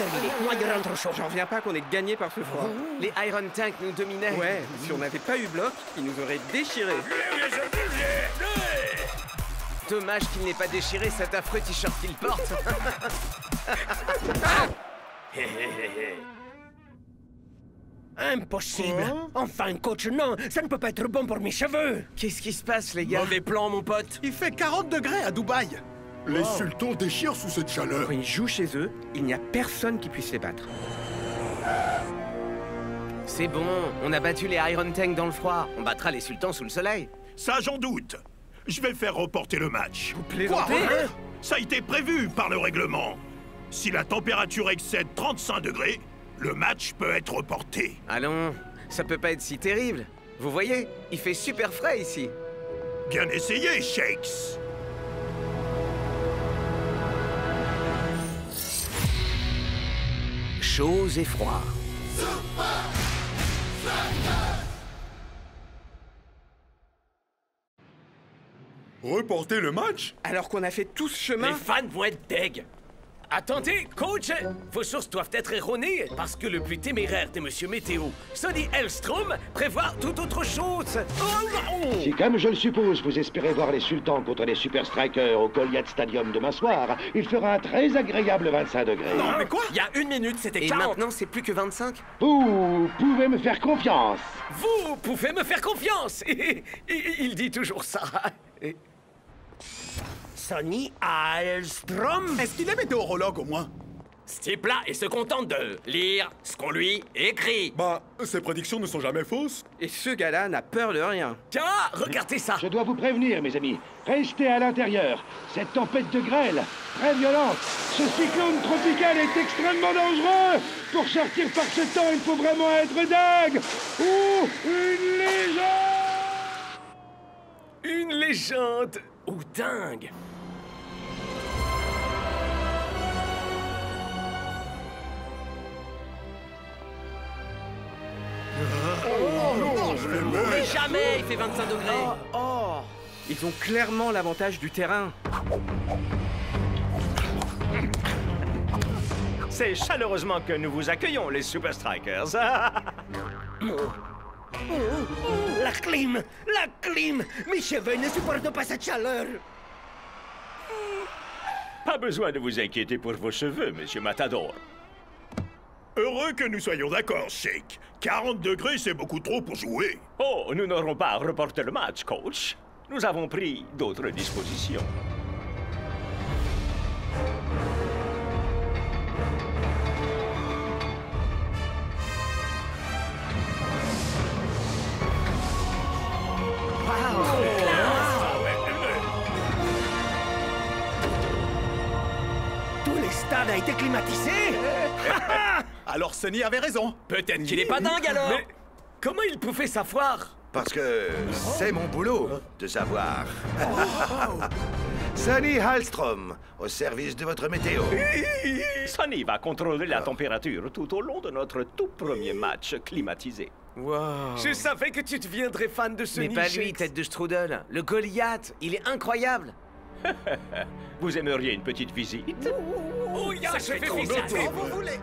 terminé. Moi, je rentre au chaud. J'en reviens pas qu'on ait gagné par ce froid. Les Iron Tank nous dominaient. Ouais, si on n'avait pas eu bloc, ils nous auraient déchirés. Dommage qu'il n'ait pas déchiré cet affreux t-shirt qu'il porte. Impossible. Enfin, coach, non, ça ne peut pas être bon pour mes cheveux. Qu'est-ce qui se passe, les gars? Mauvais plan, mon pote. Il fait 40 degrés à Dubaï. Les sultans déchirent sous cette chaleur. Quand ils jouent chez eux, il n'y a personne qui puisse les battre. C'est bon, on a battu les Iron Tank dans le froid. On battra les sultans sous le soleil. Ça, j'en doute. Je vais faire reporter le match. Vous plaisantez? Ça a été prévu par le règlement. Si la température excède 35 degrés, le match peut être reporté. Allons, ça peut pas être si terrible. Vous voyez, il fait super frais ici. Bien essayé, Shakes. Chaud et froid. Reporter le match? Alors qu'on a fait tout ce chemin. Les fans vont être deg. Attendez, coach! Vos sources doivent être erronées parce que le plus téméraire des Monsieur Météo, Sonny Hellstrom, prévoit tout autre chose. Si, comme je le suppose, vous espérez voir les sultans contre les Super Strikers au Goliath Stadium demain soir, il fera un très agréable 25 degrés. Non, mais quoi? Il y a 1 minute, c'était Et 40. maintenant, c'est plus que 25. Vous pouvez me faire confiance. Vous pouvez me faire confiance. Il dit toujours ça. Sonny Hellstrom. Est-ce qu'il est météorologue au moins? Ce type-là, il se contente de lire ce qu'on lui écrit. Bah, ces prédictions ne sont jamais fausses. Et ce gars-là n'a peur de rien. Tiens, regardez ça. Je dois vous prévenir, mes amis. Restez à l'intérieur. Cette tempête de grêle, très violente, ce cyclone tropical est extrêmement dangereux. Pour sortir par ce temps, il faut vraiment être dingue. Ou une légende. Une légende ou dingue. Mais jamais il fait 25 degrés. Oh, ils ont clairement l'avantage du terrain. C'est chaleureusement que nous vous accueillons, les Super Strikers. La clim. La clim. Mes cheveux ne supportent pas cette chaleur. Pas besoin de vous inquiéter pour vos cheveux, Monsieur Matador. Heureux que nous soyons d'accord, Shake. 40 degrés, c'est beaucoup trop pour jouer. Oh, nous n'aurons pas à reporter le match, coach. Nous avons pris d'autres dispositions. Tout le stade a été climatisé. Alors Sonny avait raison. Peut-être qu'il est pas dingue alors. Mais comment il pouvait savoir? Parce que c'est mon boulot de savoir. Sonny Hellstrom, au service de votre météo. Sonny va contrôler la température tout au long de notre tout premier match climatisé. Wow. Je savais que tu deviendrais fan de Sonny. Mais pas lui, Shakes. tête de strudel. Le Goliath, il est incroyable. Vous aimeriez une petite visite? Oh, ya, je vais trop visiter. d'auto. Vous voulez?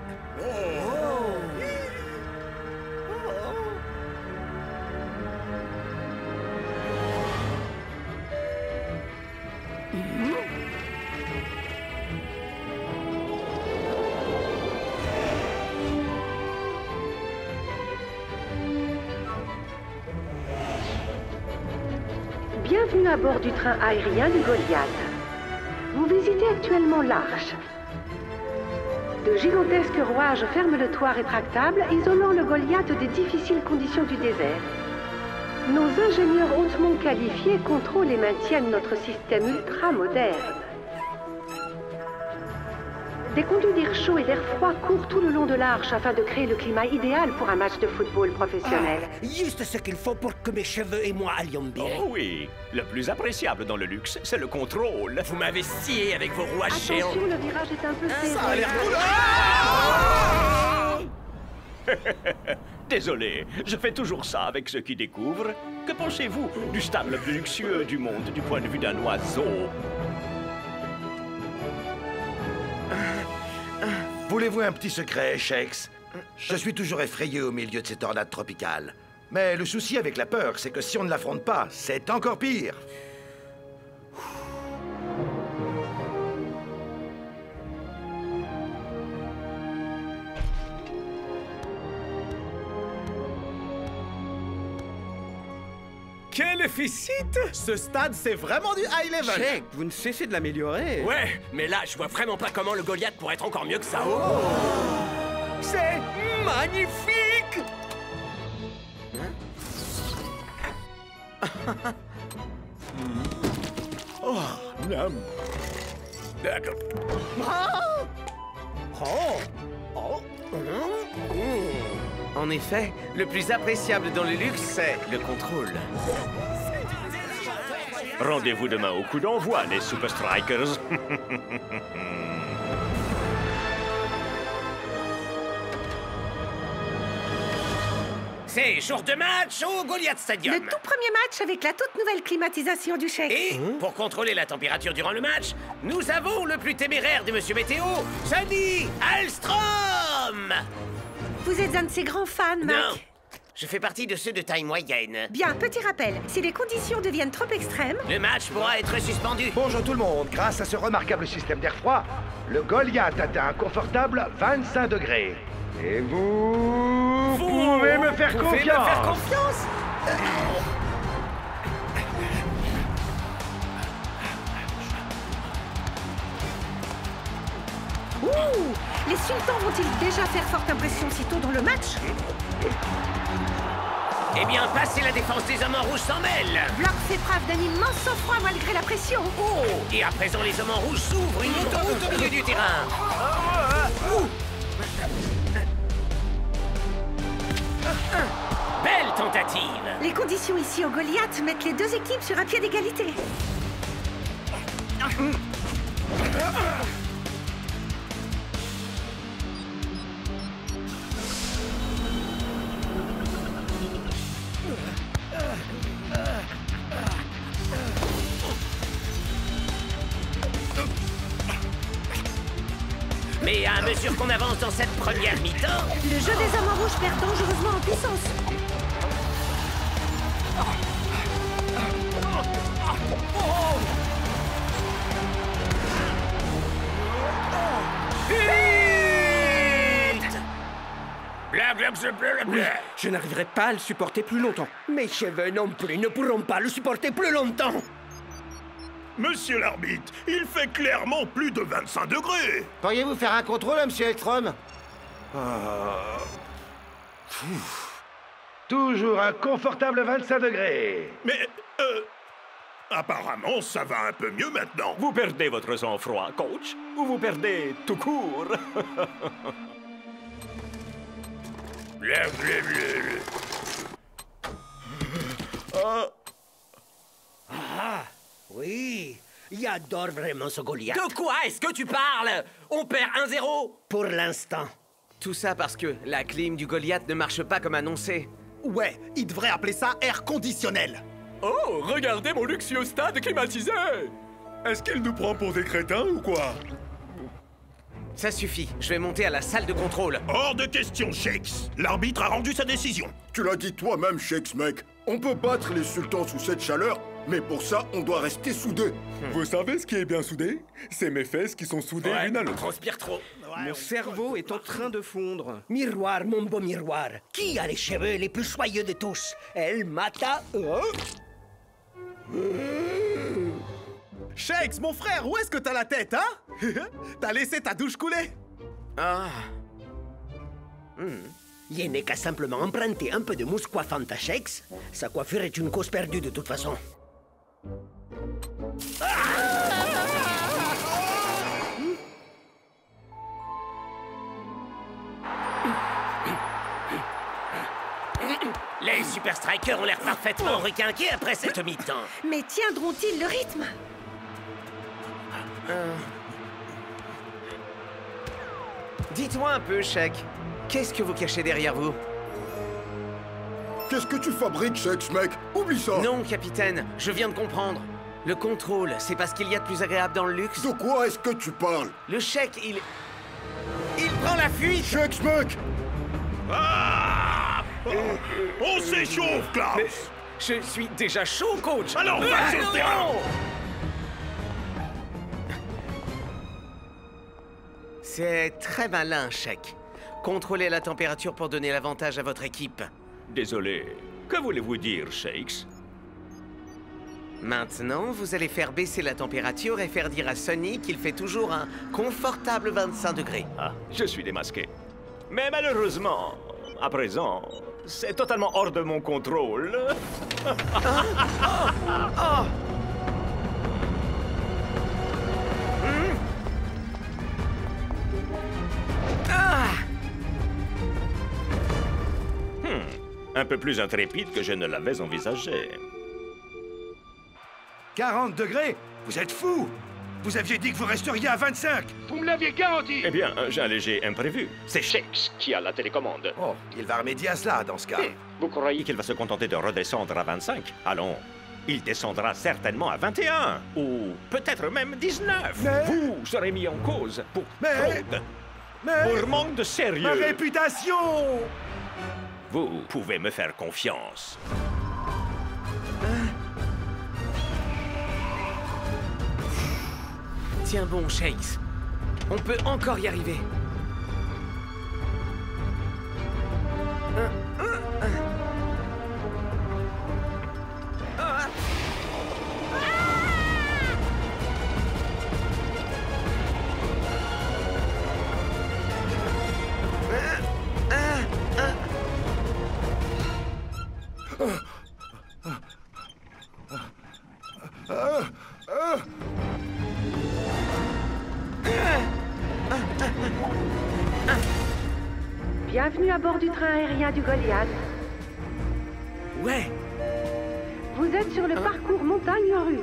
Bienvenue à bord du train aérien du Goliath. Vous visitez actuellement l'Arche. De gigantesques rouages ferment le toit rétractable, isolant le Goliath des difficiles conditions du désert. Nos ingénieurs hautement qualifiés contrôlent et maintiennent notre système ultra moderne. Des conduits d'air chaud et d'air froid courent tout le long de l'Arche afin de créer le climat idéal pour un match de football professionnel. Juste ce qu'il faut pour que mes cheveux et moi allions bien. Oh oui, le plus appréciable dans le luxe, c'est le contrôle. Vous m'avez scié avec vos rouages géants. Attention, le virage est un peu serré. Ça a l'air cool. Désolé, je fais toujours ça avec ceux qui découvrent. Que pensez-vous du stade le plus luxueux du monde du point de vue d'un oiseau? Voulez-vous un petit secret, Shakes? Je suis toujours effrayé au milieu de ces tornades tropicales. Mais le souci avec la peur, c'est que si on ne l'affronte pas, c'est encore pire. Quel déficit! Ce stade, c'est vraiment du high level. Shake, vous ne cessez de l'améliorer. Ouais, mais là, je vois vraiment pas comment le Goliath pourrait être encore mieux que ça. C'est magnifique! Oh, miam. En effet, le plus appréciable dans le luxe, c'est le contrôle. Rendez-vous demain au coup d'envoi, les Super Strikers. C'est jour de match au Goliath Stadium. Le tout premier match avec la toute nouvelle climatisation du chèque. Et pour contrôler la température durant le match, nous avons le plus téméraire de Monsieur Météo, Sonny Alstrom. Vous êtes un de ses grands fans, Mac. Non, je fais partie de ceux de taille moyenne. Bien, petit rappel. Si les conditions deviennent trop extrêmes... Le match pourra être suspendu. Bonjour tout le monde. Grâce à ce remarquable système d'air froid, le Goliath atteint un confortable 25 degrés. Et vous pouvez me faire confiance. Ouh! Les sultans vont-ils déjà faire forte impression si tôt dans le match? Eh bien, passez la défense des hommes en rouge s'en mêle. Block fait preuve d'un immense sang-froid malgré la pression. Oh! Et à présent, les hommes en rouge s'ouvrent une autoroute au milieu du terrain. Belle tentative. Les conditions ici au Goliath mettent les deux équipes sur un pied d'égalité. Mais à mesure qu'on avance dans cette première mi-temps... Le jeu des hommes en rouge perd dangereusement en puissance. Oui, je n'arriverai pas à le supporter plus longtemps. Mes cheveux non plus ne pourront pas le supporter plus longtemps. Monsieur l'arbitre, il fait clairement plus de 25 degrés. Pourriez-vous faire un contrôle, monsieur Elstrom? Toujours un confortable 25 degrés. Mais, apparemment, ça va un peu mieux maintenant. Vous perdez votre sang-froid, coach, ou vous perdez tout court. Oui, j'adore vraiment ce Goliath. De quoi est-ce que tu parles? On perd 1-0. Pour l'instant. Tout ça parce que la clim du Goliath ne marche pas comme annoncé. Ouais, il devrait appeler ça air conditionnel. Oh, regardez mon luxueux stade climatisé! Est-ce qu'il nous prend pour des crétins ou quoi? Ça suffit, je vais monter à la salle de contrôle. Hors de question, Shakes. L'arbitre a rendu sa décision. Tu l'as dit toi-même, Shakes, mec. On peut battre les sultans sous cette chaleur, mais pour ça, on doit rester soudés. Vous savez ce qui est bien soudé? C'est mes fesses qui sont soudées l'une à On l'autre. transpire trop. Mon cerveau est en train de fondre. Miroir, mon beau miroir. Qui a les cheveux les plus soyeux de tous? El Mata... Shakes, mon frère, où est-ce que t'as la tête, hein? T'as laissé ta douche couler? Ah. Il n'est qu'à simplement emprunter un peu de mousse coiffante à Shakes. Sa coiffure est une cause perdue de toute façon. Les Super Strikers ont l'air parfaitement requinqués après cette mi-temps. Mais tiendront-ils le rythme? Dites-moi un peu, Shake. Qu'est-ce que vous cachez derrière vous? Qu'est-ce que tu fabriques, Shakes, mec? Oublie ça! Non, capitaine, je viens de comprendre. Le contrôle, c'est pas ce qu'il y a de plus agréable dans le luxe. De quoi est-ce que tu parles? Le chèque, il... Il prend la fuite. Shakes, mec. Ah On s'échauffe, Klaus. Mais je suis déjà chaud, coach. Alors, va sur le terrain. C'est très malin, Shake. Contrôlez la température pour donner l'avantage à votre équipe. Désolé. Que voulez-vous dire, Shakes? Maintenant, vous allez faire baisser la température et faire dire à Sonny qu'il fait toujours un confortable 25 degrés. Ah, je suis démasqué. Mais malheureusement, à présent, c'est totalement hors de mon contrôle. Un peu plus intrépide que je ne l'avais envisagé. 40 degrés? Vous êtes fous! Vous aviez dit que vous resteriez à 25! Vous me l'aviez garanti! Eh bien, j'ai un léger imprévu. C'est Shakes qui a la télécommande. Oh, il va remédier à cela dans ce cas. Vous croyez qu'il va se contenter de redescendre à 25? Allons, il descendra certainement à 21, ou peut-être même 19. Mais... Vous serez mis en cause pour fraude, pour manque de sérieux. Ma réputation! Vous pouvez me faire confiance. Tiens bon, Shakes. On peut encore y arriver. Bienvenue à bord du train aérien du Goliath. Ouais. Vous êtes sur le parcours montagne russe.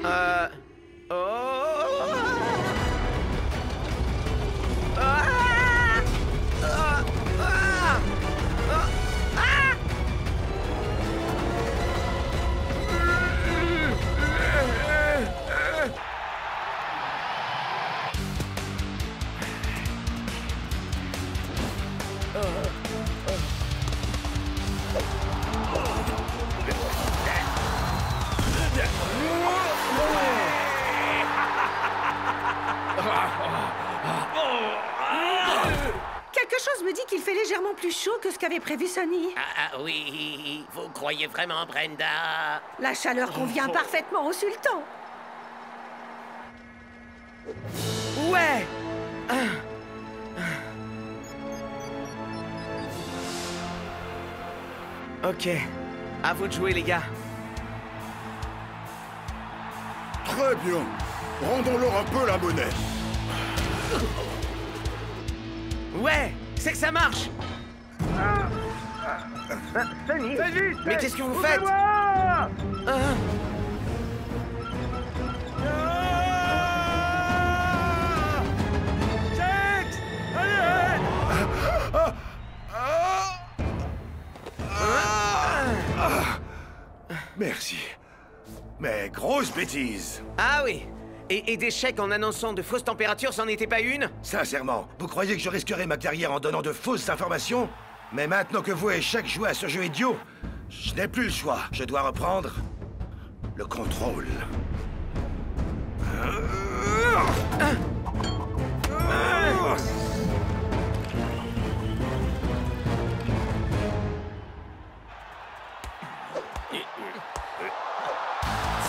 Quelque chose me dit qu'il fait légèrement plus chaud que ce qu'avait prévu Sonny. Ah oui, vous croyez vraiment, Brenda? La chaleur convient parfaitement au sultan. Ouais. Ok, à vous de jouer, les gars. Très bien. Rendons-leur un peu la monnaie. Ouais, c'est que ça marche. Sonny, fais vite! Mais qu'est-ce que vous faites? Merci. Mais grosse bêtise. Ah oui. Et des chèques en annonçant de fausses températures, c'en était pas une? Sincèrement, vous croyez que je risquerais ma carrière en donnant de fausses informations? Mais maintenant que vous et Shake jouez à ce jeu idiot, je n'ai plus le choix. Je dois reprendre le contrôle.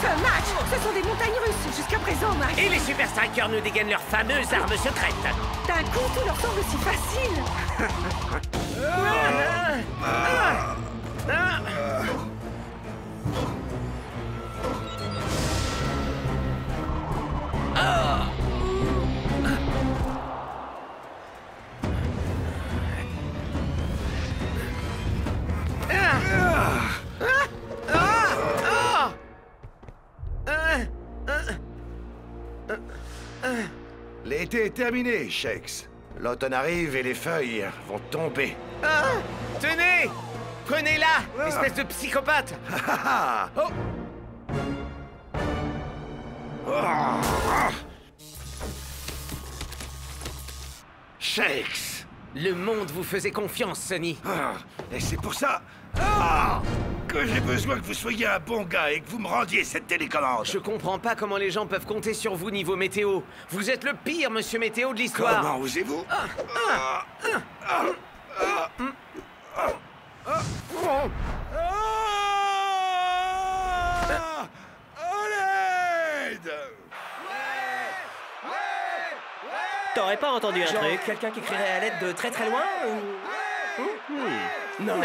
Ce match, ce sont des montagnes russes jusqu'à présent, Max. Et les Super Strikers nous dégainent leur fameuse arme secrète. D'un coup, tout leur semble si facile. L'été est terminé, Shakes. L'automne arrive et les feuilles vont tomber. Tenez! Prenez-la, espèce de psychopathe! Oh. Shakes, Le monde vous faisait confiance, Sonny. Et c'est pour ça que j'ai besoin que vous soyez un bon gars et que vous me rendiez cette télécommande. Je comprends pas comment les gens peuvent compter sur vous niveau météo. Vous êtes le pire monsieur météo de l'histoire. Comment osez-vous? T'aurais pas entendu un truc? Quelqu'un qui crierait à l'aide de très très loin ou... Non.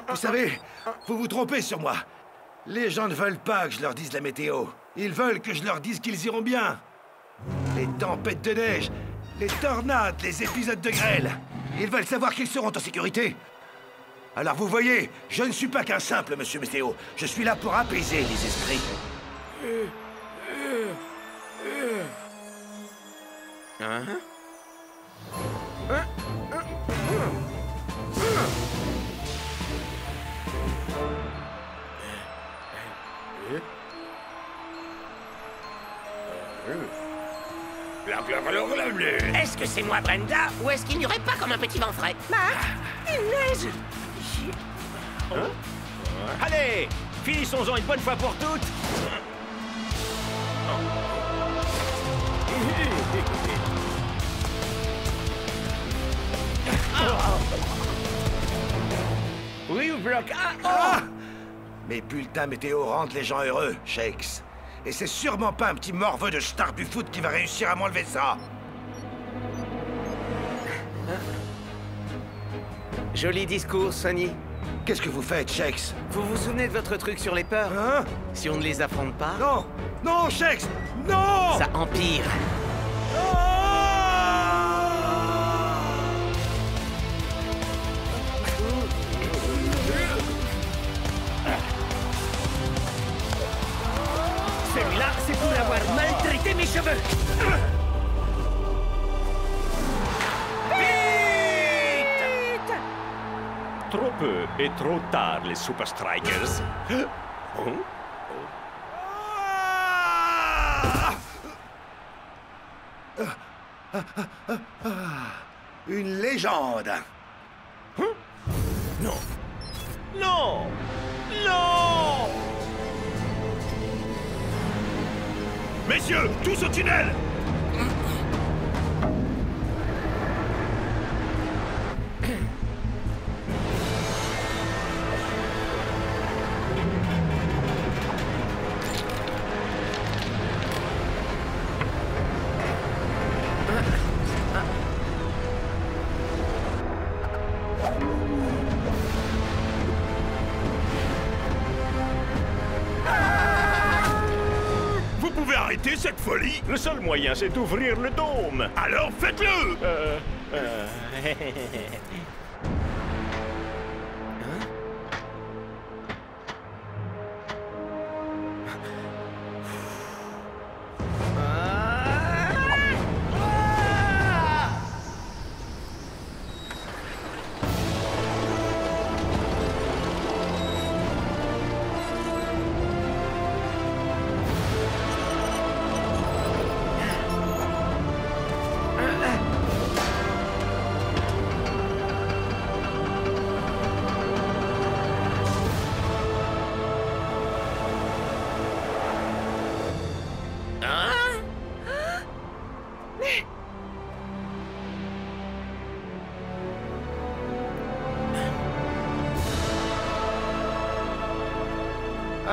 Vous savez, vous vous trompez sur moi. Les gens ne veulent pas que je leur dise la météo. Ils veulent que je leur dise qu'ils iront bien. Les tempêtes de neige, les tornades, les épisodes de grêle. Ils veulent savoir qu'ils seront en sécurité. Alors vous voyez, je ne suis pas qu'un simple monsieur météo. Je suis là pour apaiser les esprits. Est-ce que c'est moi, Brenda, ou est-ce qu'il n'y aurait pas comme un petit vent frais? Il neige! Allez, finissons-en une bonne fois pour toutes. Oui, bloc. Mes bulletins météo rendent les gens heureux, Shakes. Et c'est sûrement pas un petit morveux de star du foot qui va réussir à m'enlever ça. Joli discours, Sonny. Qu'est-ce que vous faites, Shakes? Vous vous souvenez de votre truc sur les peurs? Hein? Si on ne les affronte pas... Non! Non, Shakes! Non! Ça empire. Celui-là, c'est pour avoir maltraité mes cheveux. Trop peu et trop tard, les Super Strikers. Une légende. Non. Non. Non. Messieurs, tous au tunnel! Arrêtez cette folie! Le seul moyen, c'est d'ouvrir le dôme. Alors faites-le!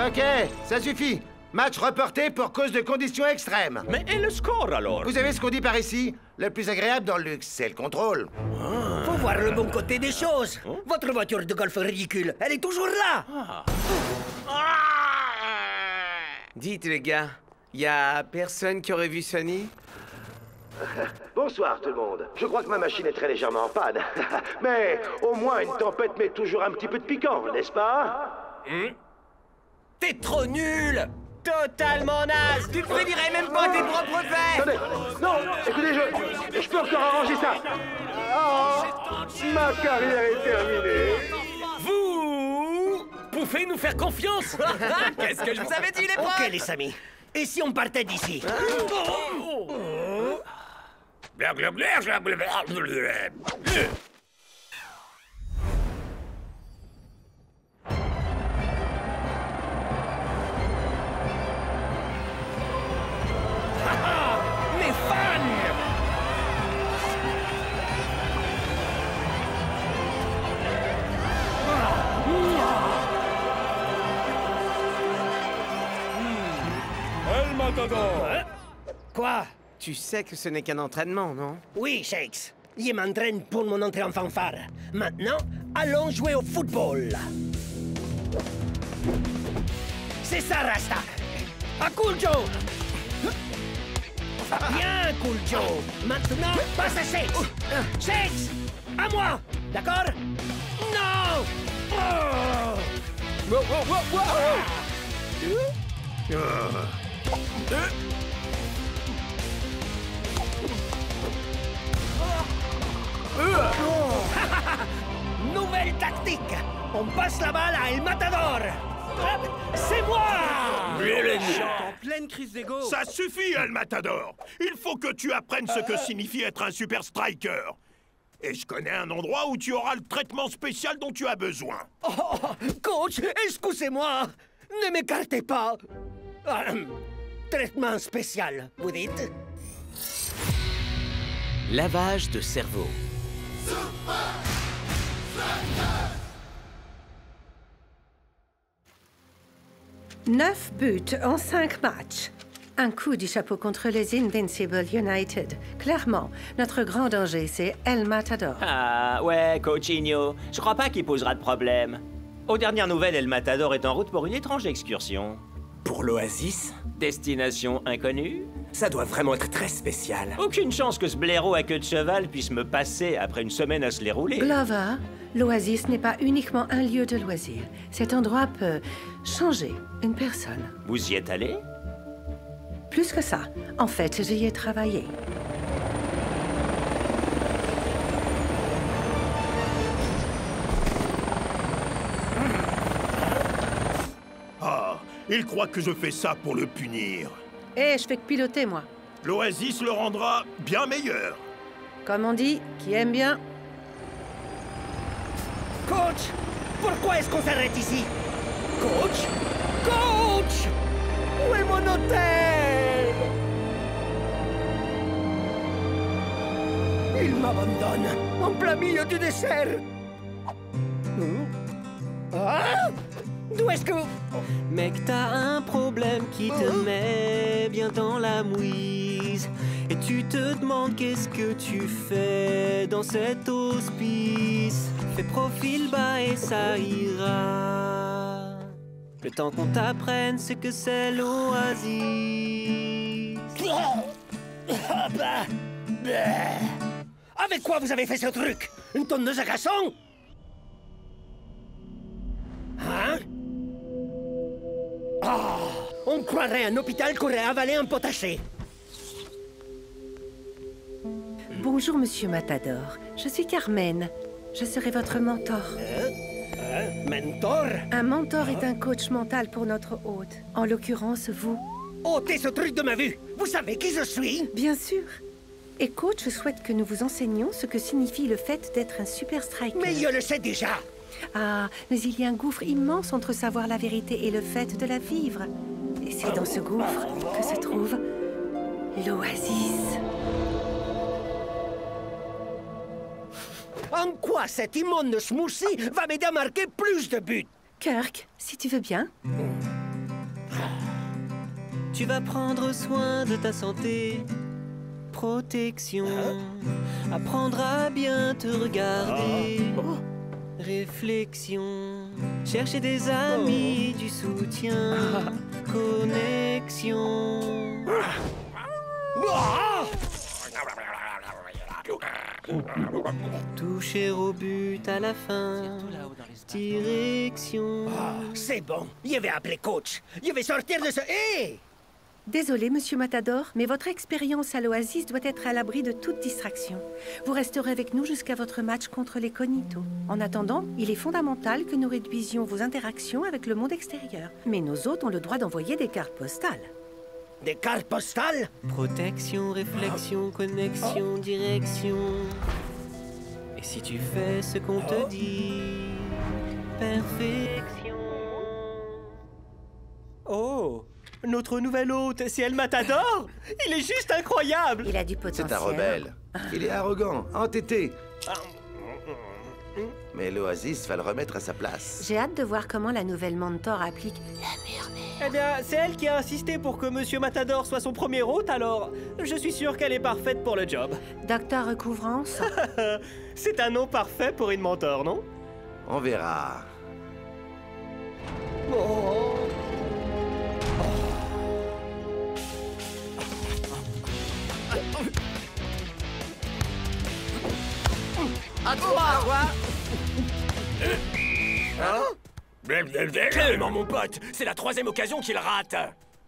Ok, ça suffit. Match reporté pour cause de conditions extrêmes. Mais et le score alors? Vous savez ce qu'on dit par ici? Le plus agréable dans le luxe, c'est le contrôle. Faut voir le bon côté des choses. Votre voiture de golf ridicule, elle est toujours là. Dites les gars, y a personne qui aurait vu Sonny? Bonsoir tout le monde. Je crois que ma machine est très légèrement en panne. Mais au moins une tempête met toujours un petit peu de piquant, n'est-ce pas? T'es trop nul! totalement naze. Tu ne fais virer même pas tes propres faits. Attendez, non, écoutez, je peux encore arranger ça. Oh, ma carrière est terminée. Vous pouvez nous faire confiance. Qu'est-ce que je vous avais dit, les profs? Ok, les amis. Et si on partait d'ici? Mes fans! El Matador! Quoi? Tu sais que ce n'est qu'un entraînement, non? Oui, Shakes. Il m'entraîne pour mon entrée en fanfare. Maintenant, allons jouer au football. C'est ça, Rasta. À Cool Joe! Bien, Cool Joe. Maintenant, passe à Shakes. Shakes, à moi. D'accord? Non! Oh! Nouvelle tactique. On passe la balle à El Matador. C'est moi! En pleine crise d'ego. Ça suffit, El Matador. Il faut que tu apprennes ce que signifie être un super striker. Et je connais un endroit où tu auras le traitement spécial dont tu as besoin. Oh, coach, excusez-moi. Ne m'écartez pas. Traitement spécial, vous dites? Lavage de cerveau. 9 buts en 5 matchs. Un coup du chapeau contre les Invincible United. Clairement, notre grand danger, c'est El Matador. Ah, ouais, Coachinho. Je crois pas qu'il posera de problème. Aux dernières nouvelles, El Matador est en route pour une étrange excursion. Pour l'Oasis? Destination inconnue? Ça doit vraiment être très spécial. Aucune chance que ce blaireau à queue de cheval puisse me passer après une semaine à se les rouler. Glover, l'Oasis n'est pas uniquement un lieu de loisirs. Cet endroit peut changer une personne. Vous y êtes allé? Plus que ça. En fait, j'y ai travaillé. Ah, il croit que je fais ça pour le punir. Et je fais que piloter, moi. L'Oasis le rendra bien meilleur. Comme on dit, qui aime bien. Coach, pourquoi est-ce qu'on s'arrête ici? Coach? Coach! Où est mon hôtel? Il m'abandonne en plein milieu du dessert. Ah? D'où est-ce que... Mec, t'as un problème qui te met bien dans la mouise. Et tu te demandes qu'est-ce que tu fais dans cet hospice. Fais profil bas et ça ira. Le temps qu'on t'apprenne ce que c'est l'Oasis. Avec quoi vous avez fait ce truc? Une tondeuse à glaçons? Hein? Oh, on croirait un hôpital qui aurait avalé un potager. Bonjour, Monsieur Matador. Je suis Carmen. Je serai votre mentor. Mentor? Un mentor est un coach mental pour notre hôte. En l'occurrence, vous. Ôtez ce truc de ma vue! Vous savez qui je suis? Bien sûr. Et coach souhaite que nous vous enseignions ce que signifie le fait d'être un super striker. Mais je le sais déjà! Ah, mais il y a un gouffre immense entre savoir la vérité et le fait de la vivre. Et c'est dans ce gouffre que se trouve l'Oasis. En quoi cet immonde smoothie va m'aider à marquer plus de buts? Kirk, si tu veux bien. Tu vas prendre soin de ta santé. Protection. Apprendre à bien te regarder. Réflexion. Chercher des amis, du soutien. Connexion. Toucher au but à la fin. Direction. C'est bon. Je vais appeler coach. Je vais sortir de ce... Hé! Désolé, Monsieur Matador, mais votre expérience à l'Oasis doit être à l'abri de toute distraction. Vous resterez avec nous jusqu'à votre match contre les Cognitos. En attendant, il est fondamental que nous réduisions vos interactions avec le monde extérieur. Mais nos hôtes ont le droit d'envoyer des cartes postales. Des cartes postales? Protection, réflexion, connexion, direction. Et si tu fais ce qu'on te dit, perfection. Oh! Notre nouvel hôte, c'est El Matador? Il est juste incroyable! Il a du potentiel. C'est un rebelle. Il est arrogant, entêté. Mais l'Oasis va le remettre à sa place. J'ai hâte de voir comment la nouvelle mentor applique la murmure. Eh bien, c'est elle qui a insisté pour que Monsieur Matador soit son premier hôte, alors je suis sûr qu'elle est parfaite pour le job. Docteur Recouvrance? C'est un nom parfait pour une mentor, non? On verra. Oh. À toi! Calmement, mon pote. C'est la 3e occasion qu'il rate.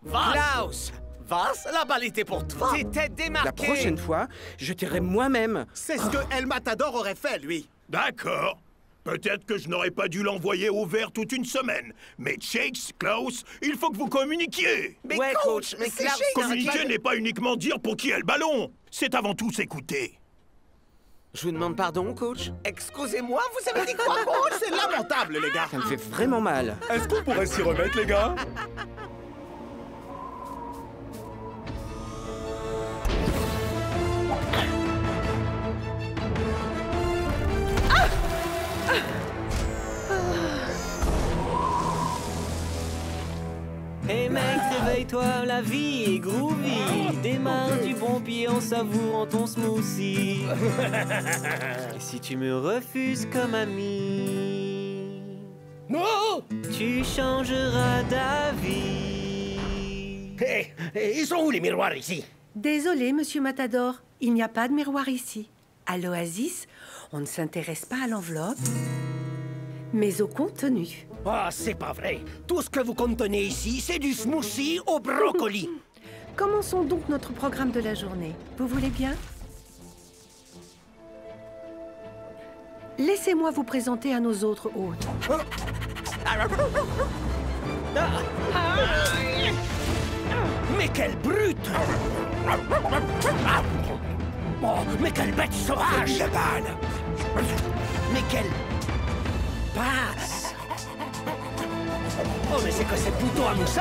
Klaus! Vas, la balle était pour toi. T'étais démarqué. La prochaine fois, je tirerai moi-même. C'est ce que El Matador aurait fait, lui. D'accord. Peut-être que je n'aurais pas dû l'envoyer au vert toute une semaine. Mais Shakes, Klaus, il faut que vous communiquiez. Mais ouais, coach, mais Klaus... Communiquer n'est pas uniquement dire pour qui est le ballon. C'est avant tout s'écouter. Je vous demande pardon, coach. Excusez-moi, vous avez dit quoi, Oh, c'est lamentable, les gars. Ça me fait vraiment mal. Est-ce qu'on pourrait s'y remettre, les gars? Hey mec, réveille-toi, la vie est groovy. Démarre du bon pied en savourant ton smoothie. Et si tu me refuses comme ami, Non! tu changeras d'avis. Hé, ils sont où les miroirs ici? Désolé, Monsieur Matador, il n'y a pas de miroir ici. À l'Oasis, on ne s'intéresse pas à l'enveloppe, mais au contenu. Oh, c'est pas vrai. Tout ce que vous contenez ici, c'est du smoothie au brocoli. Commençons donc notre programme de la journée. Vous voulez bien? Laissez-moi vous présenter à nos autres hôtes. Mais quelle brute! Oh, mais quelle bête sauvage! Mais quelle passe! Oh, mais c'est que c'est plutôt amusant!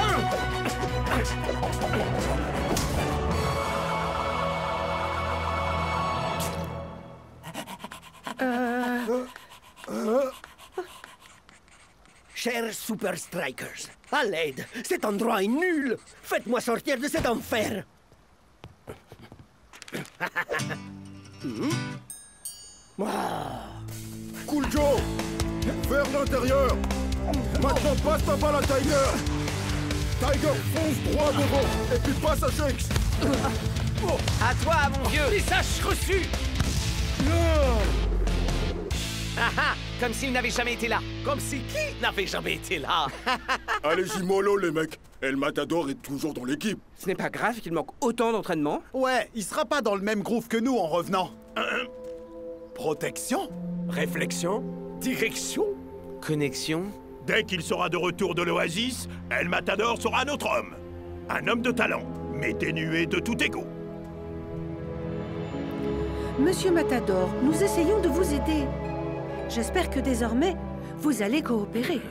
Chers Super Strikers, à l'aide! Cet endroit est nul! Faites-moi sortir de cet enfer! Cool Joe! Vers l'intérieur! Maintenant passe ta balle à Tiger! Tiger fonce droit devant, et puis passe à Shakes! À toi, mon vieux! Message reçu! Ah ah! Comme s'il n'avait jamais été là! Comme si qui n'avait jamais été là? Allez-y mollo, les mecs! El Matador est toujours dans l'équipe! Ce n'est pas grave qu'il manque autant d'entraînement. Ouais, il sera pas dans le même groove que nous en revenant. Protection? Réflexion? Direction? Connexion? Dès qu'il sera de retour de l'Oasis, El Matador sera notre homme. Un homme de talent, mais dénué de tout égo. Monsieur Matador, nous essayons de vous aider. J'espère que désormais, vous allez coopérer.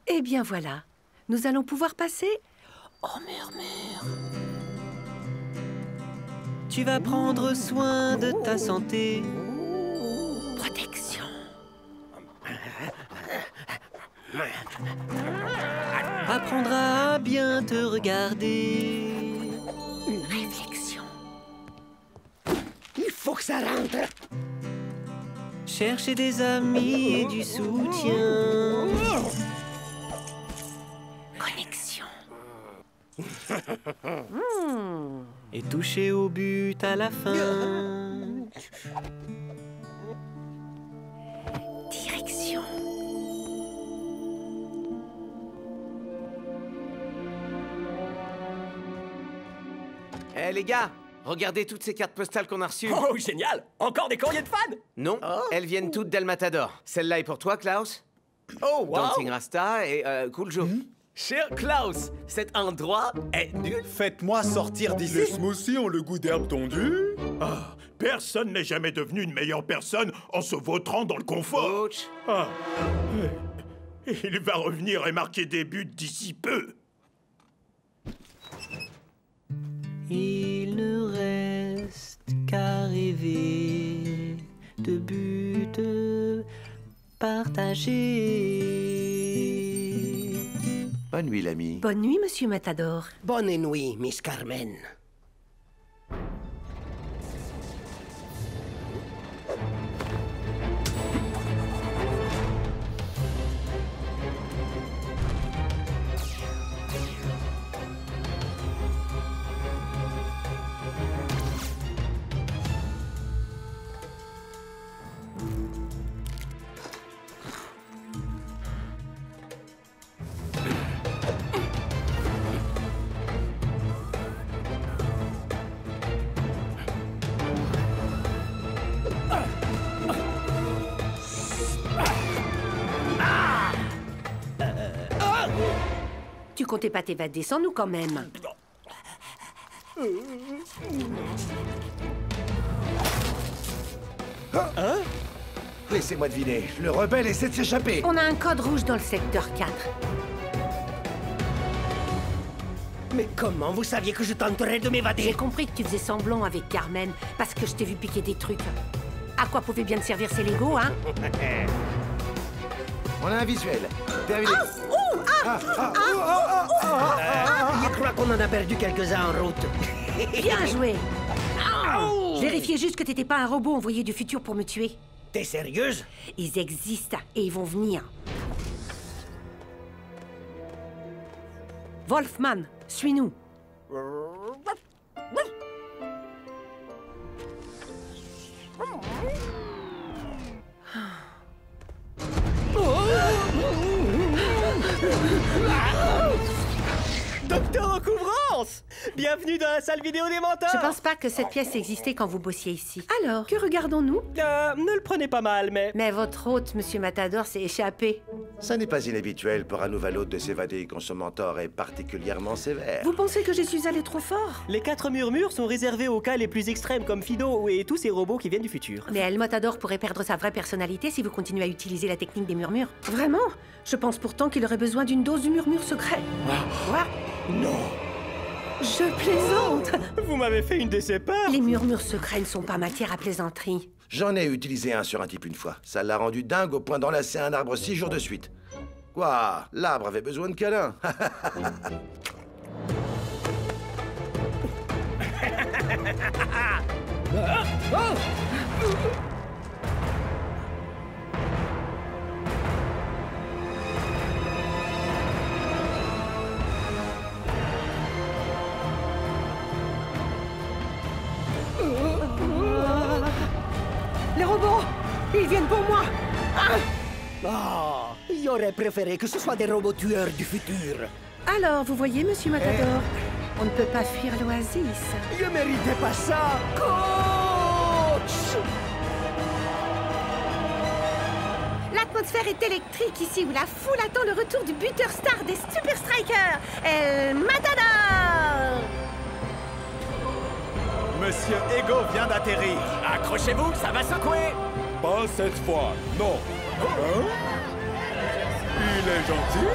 Eh bien voilà, nous allons pouvoir passer au murmure. Tu vas prendre soin de ta santé. Protection. Apprendras à bien te regarder. Réflexion. Il faut que ça rentre! Chercher des amis et du soutien. Connexion. et toucher au but à la fin. Direction. Eh les gars, regardez toutes ces cartes postales qu'on a reçues. Oh, génial! Encore des courriers de fans? Non, elles viennent toutes d'El Matador. Celle-là est pour toi, Klaus. Oh, wow! Dancing Rasta et Cool Joe. Cher Klaus, cet endroit est nul. Faites-moi sortir d'ici. Les smoothies ont le goût d'herbe tondue. Ah, personne n'est jamais devenu une meilleure personne en se vautrant dans le confort. Coach. Ah. Il va revenir et marquer des buts d'ici peu. Il ne reste qu'à rêver de buts partagés. Bonne nuit, l'ami. Bonne nuit, Monsieur Matador. Bonne nuit, Miss Carmen. Tu comptais pas t'évader sans nous quand même. Hein? Laissez-moi deviner. Le rebelle essaie de s'échapper. On a un code rouge dans le secteur 4. Mais comment vous saviez que je tenterais de m'évader? J'ai compris que tu faisais semblant avec Carmen parce que je t'ai vu piquer des trucs. À quoi pouvaient bien te servir ces Legos, hein? On a un visuel. Terminé. Je crois qu'on en a perdu quelques-uns en route. Bien joué. Je vérifiais juste que t'étais pas un robot envoyé du futur pour me tuer. T'es sérieuse? Ils existent et ils vont venir. Wolfman, suis-nous. Docteur Recouvrance! Bienvenue dans la salle vidéo des mentors! Je pense pas que cette pièce existait quand vous bossiez ici. Alors, que regardons-nous? Ne le prenez pas mal, mais... Mais votre hôte, Monsieur Matador, s'est échappé. Ça n'est pas inhabituel pour un nouvel hôte de s'évader quand son mentor est particulièrement sévère. Vous pensez que je suis allé trop fort? Les 4 murmures sont réservés aux cas les plus extrêmes comme Fido et tous ces robots qui viennent du futur. Mais El Matador pourrait perdre sa vraie personnalité si vous continuez à utiliser la technique des murmures. Vraiment? Je pense pourtant qu'il aurait besoin d'une dose du murmure secret. Quoi? Non. Je plaisante. Vous m'avez fait une de ces peurs. Les murmures secrets ne sont pas matière à plaisanterie. J'en ai utilisé un sur un type une fois. Ça l'a rendu dingue au point d'enlacer un arbre 6 jours de suite. Quoi? L'arbre avait besoin de câlin. Les robots, ils viennent pour moi. J'aurais préféré que ce soit des robots tueurs du futur. Alors, vous voyez, Monsieur Matador, on ne peut pas fuir l'oasis. Je méritais pas ça, coach! L'atmosphère est électrique ici où la foule attend le retour du buteur star des Super Strikers, El Matador! Monsieur Ego vient d'atterrir. Accrochez-vous, ça va secouer! Pas cette fois, non. Hein? Il est gentil.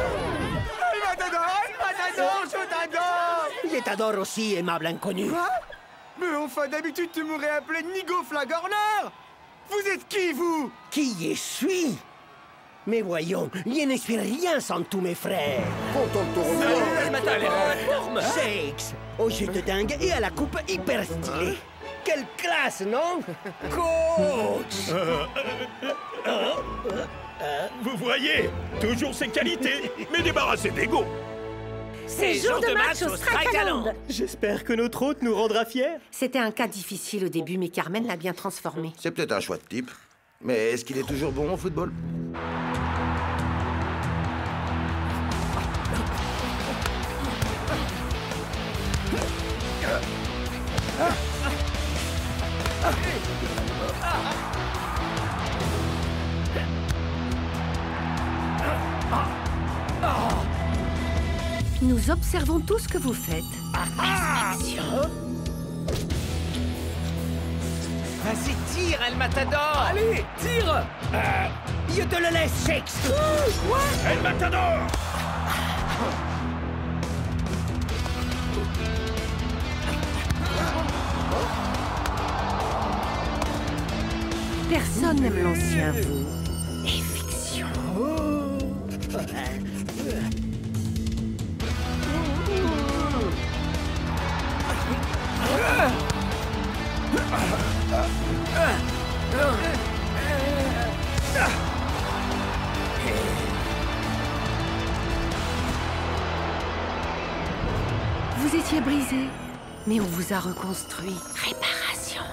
Je t'adore! Je t'adore aussi, aimable inconnu. Quoi? Mais enfin, d'habitude, tu m'aurais appelé Nigo Flagorner. Vous êtes qui, vous? Qui je suis? Mais voyons, je ne suis rien sans tous mes frères. Shakes, au jeu de dingue et à la coupe hyper stylée. Quelle classe, non? Coach! Vous voyez, toujours ses qualités, mais débarrassé d'ego. C'est jour de match au Strike-a-Land. J'espère que notre hôte nous rendra fiers. C'était un cas difficile au début, mais Carmen l'a bien transformé. C'est peut-être un choix de type. Mais est-ce qu'il est toujours bon au football? Nous observons tout ce que vous faites. Inspection. Vas-y, tire, El Matador. Allez, tire. Je te le laisse, Shakes. El Matador! Personne n'aime l'ancien vous. Et fiction. Vous étiez brisé, mais on vous a reconstruit. Réparation.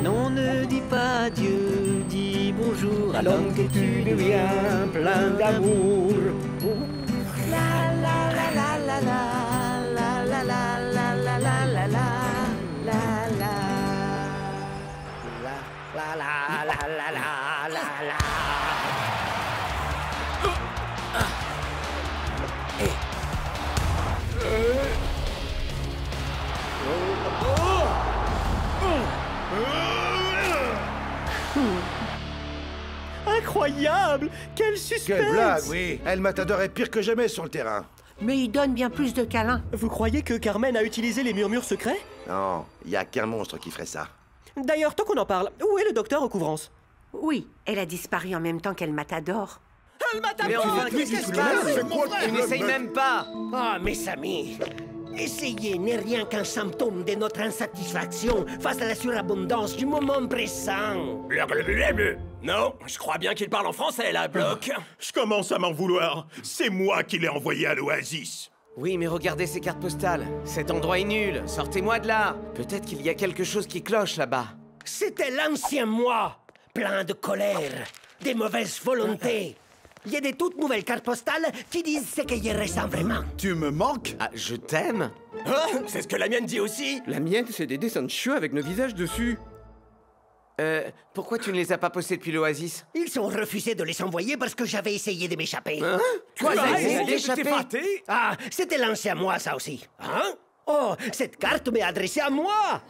Non, ne dis pas adieu, dis bonjour à l'homme que tu deviens, plein d'amour. La la la la la la la la la la la la la la la la la. Incroyable! Quel suspense! Quelle blague, oui! El Matador est pire que jamais sur le terrain. Mais il donne bien plus de câlins. Vous croyez que Carmen a utilisé les murmures secrets? Non, il n'y a qu'un monstre qui ferait ça. D'ailleurs, tant qu'on en parle, où est le docteur Recouvrance? Oui, elle a disparu en même temps qu'El Matador. El Matador! Mais enfin, qu'est-ce qui se passe? Tu n'essayes même pas. Ah, mes amis, essayer n'est rien qu'un symptôme de notre insatisfaction face à la surabondance du moment présent. Non, je crois bien qu'il parle en français, là, Bloc. Je commence à m'en vouloir. C'est moi qui l'ai envoyé à l'Oasis. Oui, mais regardez ces cartes postales. Cet endroit est nul. Sortez-moi de là. Peut-être qu'il y a quelque chose qui cloche là-bas. C'était l'ancien moi, plein de colère, des mauvaises volontés. Il y a des toutes nouvelles cartes postales qui disent ce que je ressens vraiment. Tu me manques? Ah, je t'aime? C'est ce que la mienne dit aussi. La mienne, c'est des dessins de chiots avec nos visages dessus. Pourquoi tu ne les as pas postés depuis l'Oasis? Ils ont refusé de les envoyer parce que j'avais essayé de m'échapper. Hein? Toi, Tu as essayé essayé d'échapper? Ah, c'était l'ancien moi, ça aussi. Hein? Oh, cette carte m'est adressée à moi.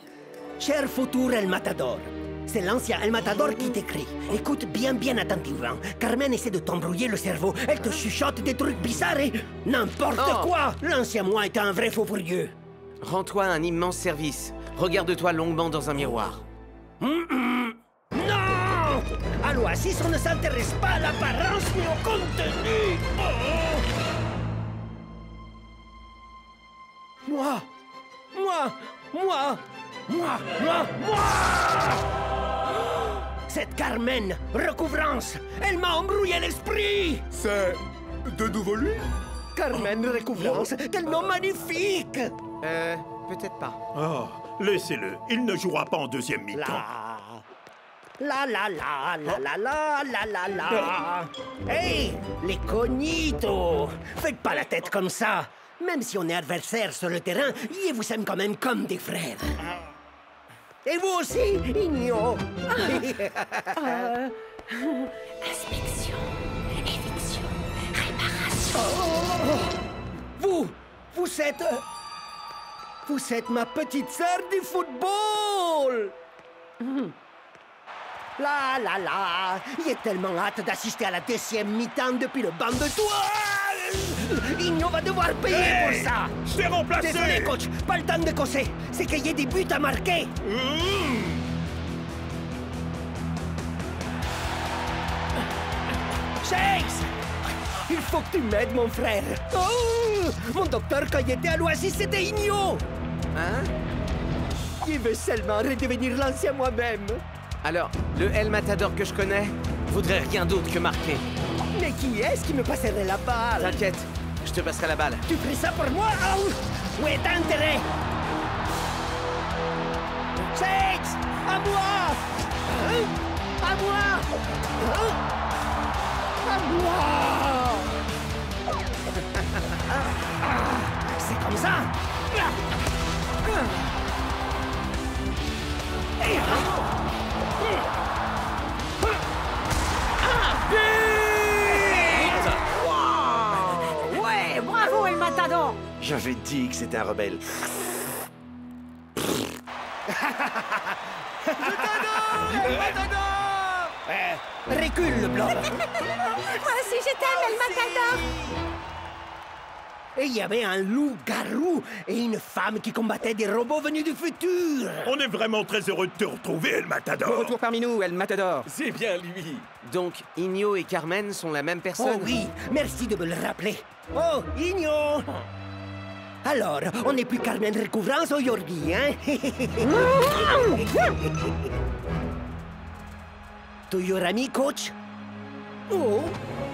Cher futur El Matador, c'est l'ancien El Matador qui t'écrit. Écoute bien attentivement. Carmen essaie de t'embrouiller le cerveau. Elle te chuchote des trucs bizarres et... N'importe quoi! L'ancien moi est un vrai faux furieux. Rends-toi un immense service. Regarde-toi longuement dans un miroir. Non! À l'Oasis, on ne s'intéresse pas à l'apparence mais au contenu. Moi! Cette Carmen, Recouvrance, elle m'a embrouillé l'esprit. C'est de nouveau lui? Carmen Recouvrance, quel nom magnifique! Peut-être pas. Oh, laissez-le. Il ne jouera pas en deuxième mi-temps. La. Hey, les cognitos! Faites pas la tête comme ça! Même si on est adversaires sur le terrain, ils vous aiment quand même comme des frères. Et vous aussi, Igno! Inspection, éviction, réparation. Vous êtes ma petite sœur du football! J'ai tellement hâte d'assister à la deuxième mi-temps depuis le banc de toi! Igno va devoir payer pour ça! Je t'ai remplacé! Désolé, coach, pas le temps de causer. C'est qu'il y a des buts à marquer. Shakes! Il faut que tu m'aides, mon frère. Oh! Mon docteur, quand il était à l'Oasis, c'était Igno! Hein? Il veut seulement redevenir l'ancien moi-même. Alors, le El Matador que je connais voudrait rien d'autre que marquer. Mais qui est-ce qui me passerait la balle? T'inquiète, je te passerai la balle. Tu ferais ça pour moi? Oh! Où est intérêt? Shakes! À moi! Hein? À moi! Hein? À moi! C'est comme ça! Wow! Ouais, bravo El Matador! J'avais dit que c'était un rebelle. Recule, Blob! Moi aussi, je t'aime, El Matador! Et il y avait un loup-garou et une femme qui combattaient des robots venus du futur. On est vraiment très heureux de te retrouver, El Matador. Retour parmi nous, El Matador. C'est bien lui. Donc, Igno et Carmen sont la même personne? Oh oui, merci de me le rappeler. Oh, Igno! Alors, on n'est plus Carmen Recouvrance aujourd'hui, hein? Toujours ami, coach? Oh!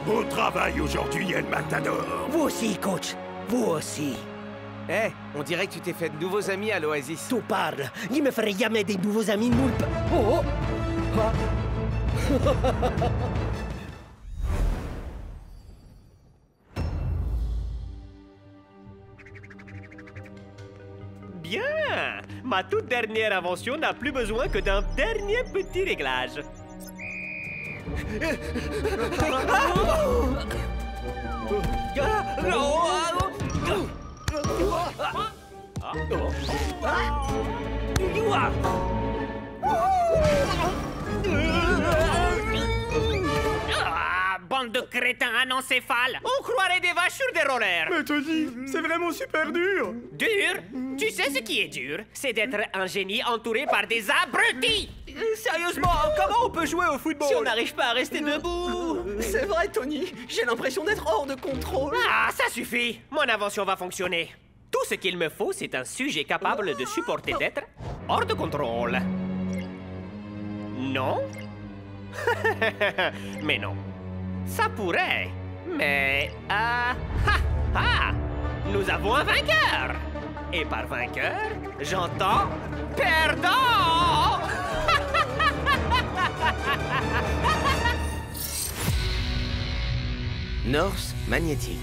Beau travail aujourd'hui, El Matador. Vous aussi, coach. Vous aussi. Eh, on dirait que tu t'es fait de nouveaux amis à l'Oasis. Tu parles. Il me ferait jamais des nouveaux amis nulle part. Oh! Ah. Bien! Ma toute dernière invention n'a plus besoin que d'un dernier petit réglage. Bande de crétins anencéphales! On croirait des vaches sur des rollers! Mais Tony, c'est vraiment super dur! Dur? Tu sais ce qui est dur? C'est d'être un génie entouré par des abrutis! Sérieusement, comment on peut jouer au football si on n'arrive pas à rester debout? C'est vrai, Tony. J'ai l'impression d'être hors de contrôle. Ah, ça suffit! Mon invention va fonctionner. Tout ce qu'il me faut, c'est un sujet capable de supporter d'être hors de contrôle. Non? Mais non. Ça pourrait, mais... Nous avons un vainqueur! Et par vainqueur, j'entends perdant! Norse magnétique.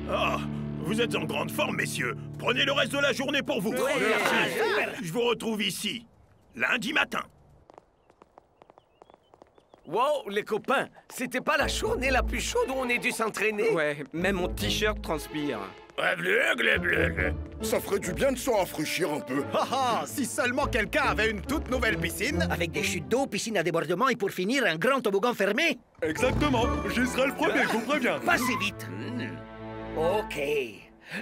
Ah, vous êtes en grande forme, messieurs. Prenez le reste de la journée pour vous. Je vous retrouve ici, lundi matin. Wow, les copains, c'était pas la journée la plus chaude où on ait dû s'entraîner? Ouais, même mon t-shirt transpire. Ça ferait du bien de se rafraîchir un peu. Ah, si seulement quelqu'un avait une toute nouvelle piscine. Avec des chutes d'eau, piscine à débordement et pour finir, un grand toboggan fermé. Exactement, j'y serai le premier, je vous préviens. Passez vite. Ok.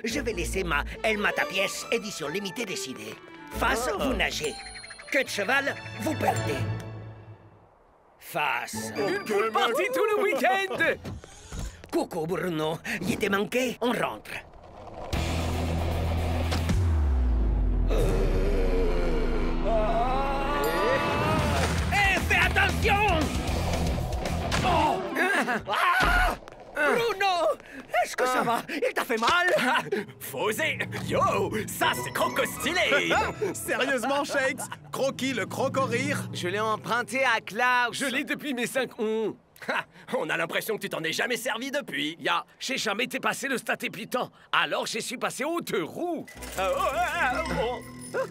Je vais laisser ma El Matapièce édition limitée décider. Face, vous nagez. Queue de cheval, vous perdez. Face. Une poule partie tout le week-end! Coucou, Bruno. Il était manqué, on rentre. Fais attention! Oh! Bruno! Est-ce que ça va? Il t'a fait mal? Fosé! Yo! Ça, c'est croco-stylé! Sérieusement, Shakes? Croquis le croco-rire? Je l'ai emprunté à Klaus. Je l'ai depuis mes 5 ans. On a l'impression que tu t'en es jamais servi depuis. J'ai jamais été passé le stat épitant. Alors, je suis passé aux 2 roues.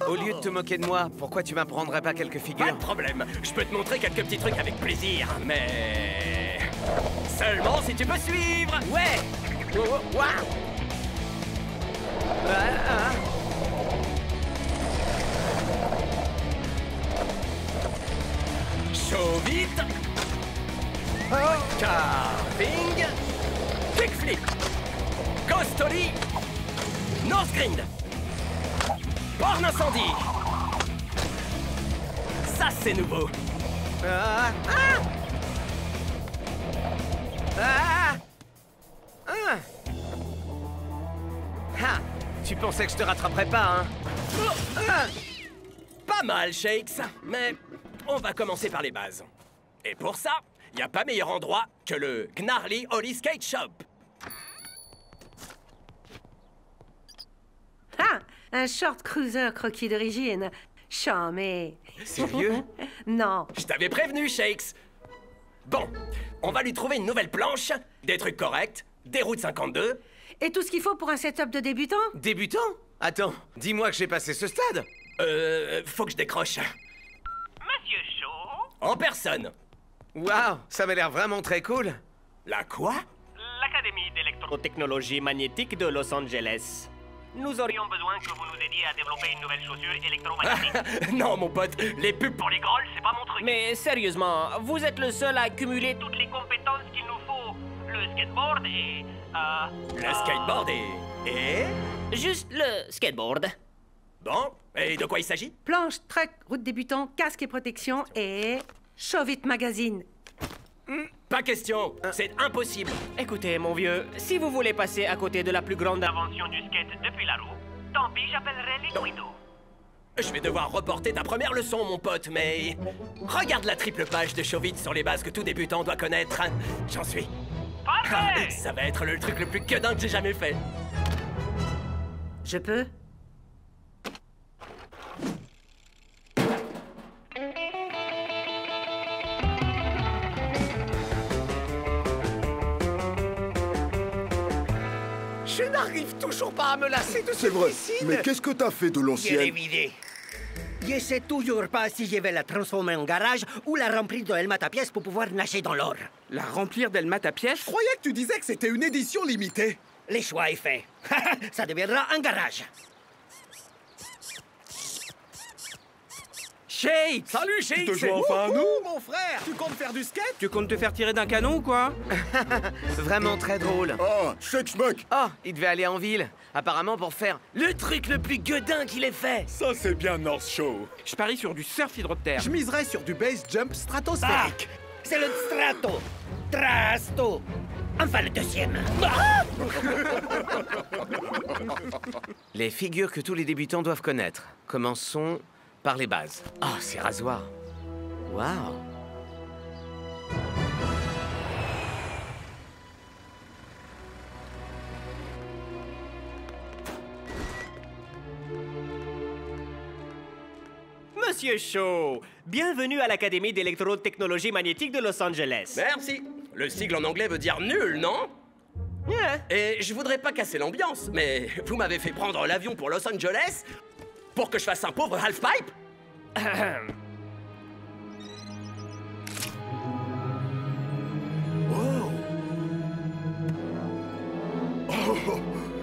Au lieu de te moquer de moi, pourquoi tu m'apprendrais pas quelques figures? Pas de problème. Je peux te montrer quelques petits trucs avec plaisir, mais... seulement si tu peux suivre. Ouais. Chaud vite. Carving. Kickflip. Ghost Ollie. Nosegrind. Borne incendie. Ça, c'est nouveau. Ah. Tu pensais que je te rattraperais pas, hein? Pas mal, Shakes, mais on va commencer par les bases. Et pour ça, y a pas meilleur endroit que le Gnarly Ollie Skate Shop. Ah, un short cruiser croquis d'origine. Charmé. Sérieux? Non. Je t'avais prévenu, Shakes. Bon, on va lui trouver une nouvelle planche, des trucs corrects, des routes 52. Et tout ce qu'il faut pour un setup de débutant? Débutant? Attends, dis-moi que j'ai passé ce stade. Faut que je décroche. Monsieur Shaw? En personne. Waouh, ça m'a l'air vraiment très cool. La quoi? L'Académie d'électrotechnologie magnétique de Los Angeles. Nous aurions besoin que vous nous aidiez à développer une nouvelle chaussure électromagnétique. Non, mon pote, les pubs pour les grolls, c'est pas mon truc. Mais sérieusement, vous êtes le seul à accumuler toutes les compétences qu'il nous faut. Le skateboard et... Le skateboard et... Juste le skateboard. Bon, et de quoi il s'agit? Planche, truck, route débutant, casque et protection et... Show It Magazine. Pas question, c'est impossible. Écoutez, mon vieux, si vous voulez passer à côté de la plus grande invention du skate depuis la roue, tant pis, j'appellerai Liquido. Je vais devoir reporter ta première leçon, mon pote, mais... Regarde la triple page de Show It sur les bases que tout débutant doit connaître. J'en suis. Parfait! Ça va être le truc le plus gueudin que j'ai jamais fait. Je peux? Je n'arrive toujours pas à me lasser de C'est cette vrai, piscine. mais qu'est-ce que t'as fait de Je l'ai l'ancienne? vidé. Je sais toujours pas si je vais la transformer en garage ou la remplir de helmet à pièces pour pouvoir nager dans l'or. La remplir d'helmet à pièces? Je croyais que tu disais que c'était une édition limitée. Le choix est fait. Ça deviendra un garage. Shakes! Salut, Shakes! Tu te joins enfin à nous? Mon frère, tu comptes faire du skate? Tu comptes te faire tirer d'un canon ou quoi? Vraiment très drôle. Ah, Shakes, mec! Oh, il devait aller en ville. Apparemment pour faire le truc le plus gueudin qu'il ait fait. Ça, c'est bien North Show. Je parie sur du surf hydro-de-terre. Je miserais sur du base jump stratosphérique. C'est le strato. Trasto. Enfin, le deuxième. les figures que tous les débutants doivent connaître. Commençons par les bases. Oh, ces rasoirs. Waouh. Monsieur Shaw, bienvenue à l'Académie d'électrotechnologie magnétique de Los Angeles. Merci. Le sigle en anglais veut dire nul, non? Et je voudrais pas casser l'ambiance, mais vous m'avez fait prendre l'avion pour Los Angeles pour que je fasse un pauvre half-pipe?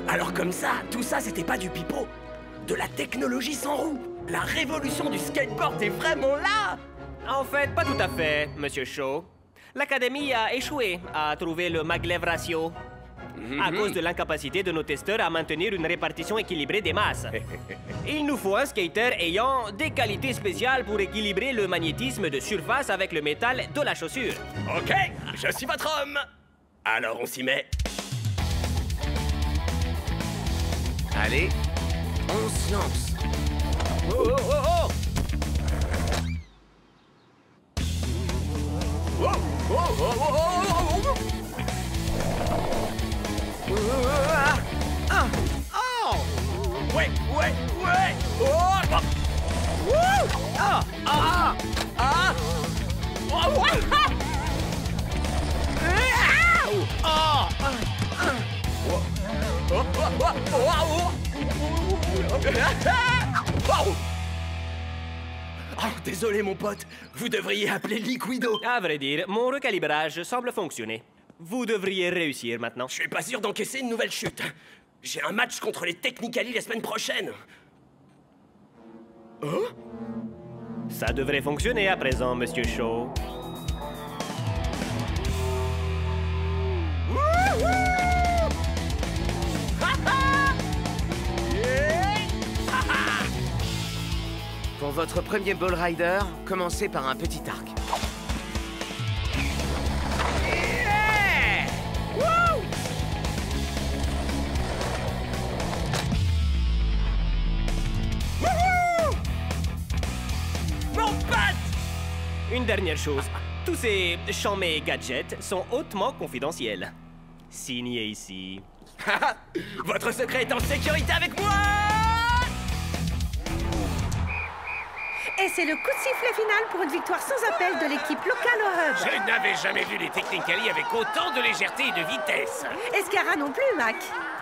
Alors comme ça, tout ça, c'était pas du pipeau. De la technologie sans roue. La révolution du skateboard est vraiment là. En fait, pas tout à fait, Monsieur Shaw. L'Académie a échoué à trouver le maglev ratio à cause de l'incapacité de nos testeurs à maintenir une répartition équilibrée des masses. Il nous faut un skater ayant des qualités spéciales pour équilibrer le magnétisme de surface avec le métal de la chaussure. Ok, je suis votre homme. Alors on s'y met. Allez, on se lance. Oh, oh, oh, oh. Oh, oh, oh, oh, oh, oh. Ouais, ouais, ouais. Oh, oh. Ah, ah, ah. Oh, ouais. Oh, désolé mon pote, vous devriez appeler Liquido. À vrai dire, mon recalibrage semble fonctionner. Vous devriez réussir maintenant. Je suis pas sûr d'encaisser une nouvelle chute. J'ai un match contre les Technicali la semaine prochaine. Oh? Ça devrait fonctionner à présent, Monsieur Shaw. Wouhou! Pour votre premier Ball Rider, commencez par un petit arc. Yeah! Wouh! Wouhou! Mon pote! Une dernière chose. Tous ces chamés gadgets sont hautement confidentiels. Signé ici. Votre secret est en sécurité avec moi! Et c'est le coup de sifflet final pour une victoire sans appel de l'équipe locale au hub. Je n'avais jamais vu les Technicali avec autant de légèreté et de vitesse. Escara non plus, Mac.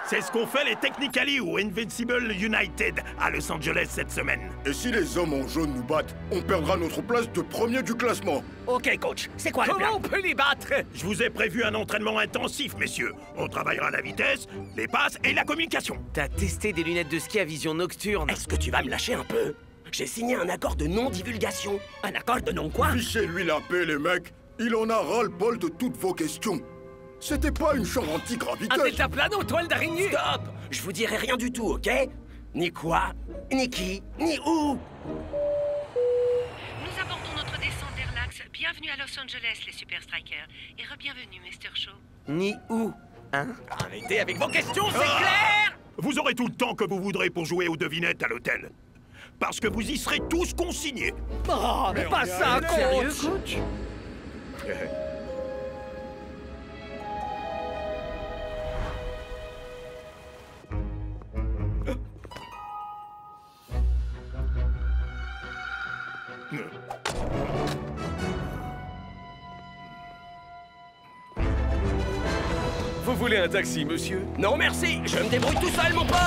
C'est ce qu'ont fait les Technicali ou Invincible United à Los Angeles cette semaine. Et si les hommes en jaune nous battent, on perdra notre place de premier du classement. Ok, coach, c'est quoi le plan? Comment on peut les battre? Je vous ai prévu un entraînement intensif, messieurs. On travaillera la vitesse, les passes et la communication. T'as testé des lunettes de ski à vision nocturne? Est-ce que tu vas me lâcher un peu? J'ai signé un accord de non-divulgation. Un accord de non quoi? Fichez-lui la paix, les mecs. Il en a ras-le-bol de toutes vos questions. C'était pas une chambre anti-gravité. Un deltaplane aux toiles d'araignée. Stop! Je vous dirai rien du tout, ok? Ni quoi, ni qui, ni où. Nous abordons notre descente vers l'axe. Bienvenue à Los Angeles, les Super Strikers. Et re-bienvenue, Mr. Shaw. Ni où, hein? Arrêtez avec vos questions, c'est clair? Vous aurez tout le temps que vous voudrez pour jouer aux devinettes à l'hôtel. Parce que vous y serez tous consignés. Oh, mais pas ça, coach! Sérieux, coach? Vous voulez un taxi, monsieur? Non, merci. Je me débrouille tout seul, mon pote.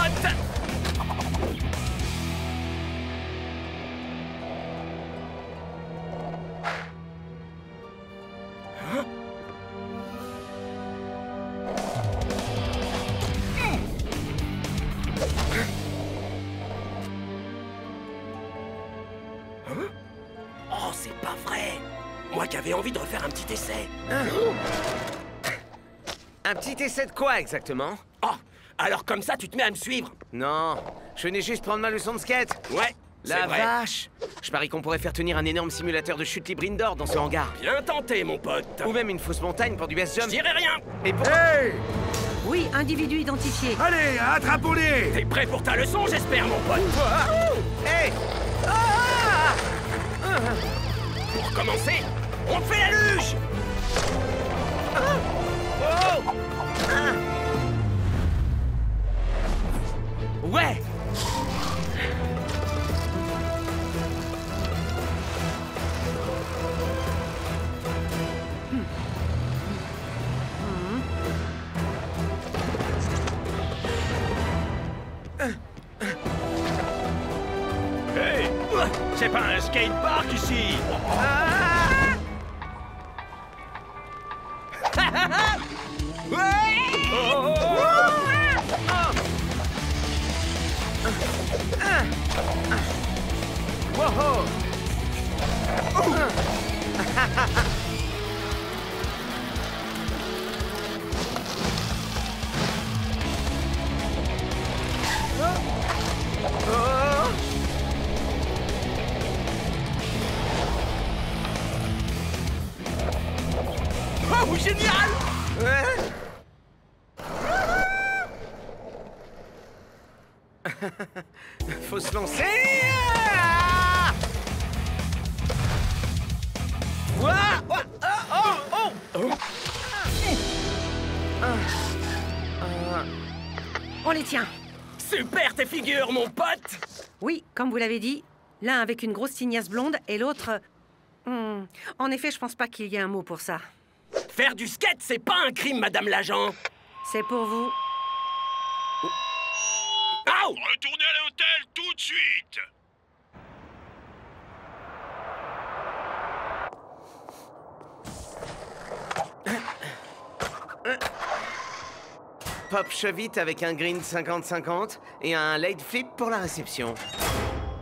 Oh, c'est pas vrai. Moi qui avais envie de refaire un petit essai. Un petit essai de quoi, exactement? Oh, alors comme ça, tu te mets à me suivre? Non, je venais juste prendre ma leçon de skate. Ouais, La vrai. vache! Je parie qu'on pourrait faire tenir un énorme simulateur de chute libre indoor dans ce hangar. Bien tenté, mon pote. Ou même une fausse montagne pour du best jump. Je dirais rien. Et pour... Hey! Oui, individu identifié. Allez, attrapons-les! T'es prêt pour ta leçon, j'espère, mon pote? Hey! Pour commencer, on fait la luge! Ouais! Hey! C'est pas un skatepark ici! Wow! Oh, génial! Faut se lancer! On les tient. Super tes figures, mon pote! Oui, comme vous l'avez dit, l'un avec une grosse tignasse blonde et l'autre... En effet, je pense pas qu'il y ait un mot pour ça. Faire du skate, c'est pas un crime, madame l'agent! C'est pour vous. Au! Retournez à l'hôtel tout de suite! Pop chevite avec un green 50-50 et un late flip pour la réception.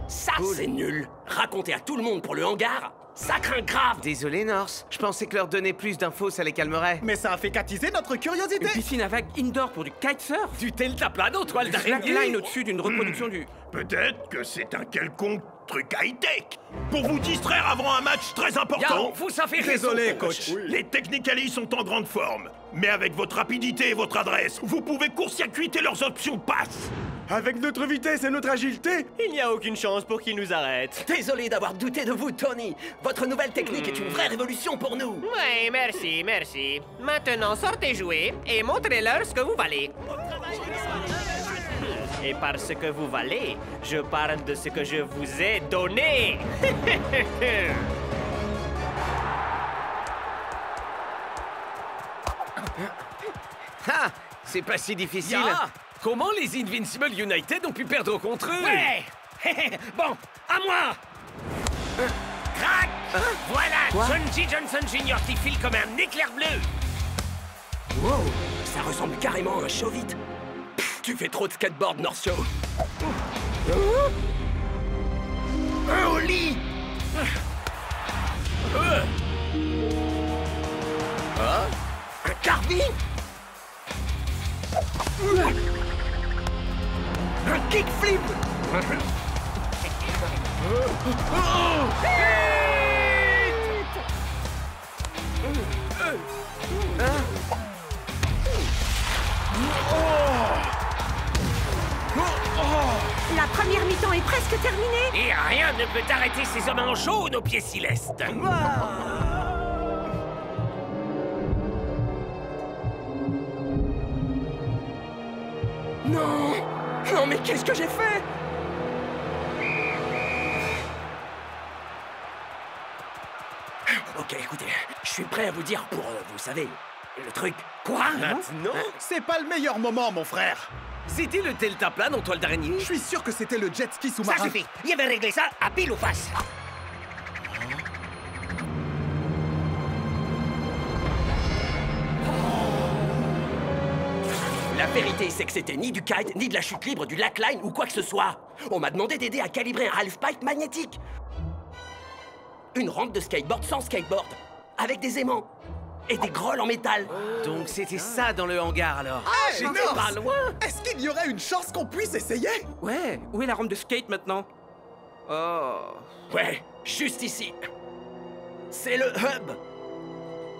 Ça, c'est nul! Raconter à tout le monde pour le hangar, Ça craint grave. Désolé, Norse. Je pensais que leur donner plus d'infos, ça les calmerait. Mais ça a fait qu'attiser notre curiosité. Une piscine à vagues indoor pour du kitesurf. Du deltaplane aux toiles d'araignée. Slackline au-dessus d'une reproduction du... Peut-être que c'est un quelconque truc high-tech pour vous distraire avant un match très important. Vous savez Désolé, raison, coach. Les Technicali sont en grande forme. Mais avec votre rapidité et votre adresse, vous pouvez court-circuiter leurs options passe. Avec notre vitesse et notre agilité, Il n'y a aucune chance pour qu'ils nous arrêtent. Désolé d'avoir douté de vous, Tony. Votre nouvelle technique est une vraie révolution pour nous. Oui, merci, merci. Maintenant, sortez jouer et montrez-leur ce que vous valez. Et parce que vous valez, je parle de ce que je vous ai donné. Ah! C'est pas si difficile. Comment les Invincible United ont pu perdre contre eux? Ouais. Bon, à moi. Crac! Voilà, Quoi? John G. Johnson Jr. qui file comme un éclair bleu. Wow, ça ressemble carrément à un show vite. Tu fais trop de skateboard, North Show. Un ollie. Un carving. Un kickflip. La première mi-temps est presque terminée. Et rien ne peut arrêter ces hommes en jaune aux pieds si lestes. Non. Non, mais qu'est-ce que j'ai fait? Ok, écoutez, je suis prêt à vous dire pour, vous savez, le truc. Quoi? Maintenant? c'est pas le meilleur moment, mon frère. C'était le deltaplane en toile d'araignée? Je suis sûr que c'était le jet ski Ça sous-marin. suffit. Il avait réglé ça à pile ou face. La vérité, c'est que c'était ni du kite, ni de la chute libre, du lackline ou quoi que ce soit. On m'a demandé d'aider à calibrer un half-pipe magnétique. Une rampe de skateboard sans skateboard, avec des aimants et des grolles en métal. Donc c'était ça dans le hangar alors. J'étais pas loin. Est-ce qu'il y aurait une chance qu'on puisse essayer? Ouais, où est la rampe de skate maintenant? Oh... Ouais, juste ici. C'est le hub.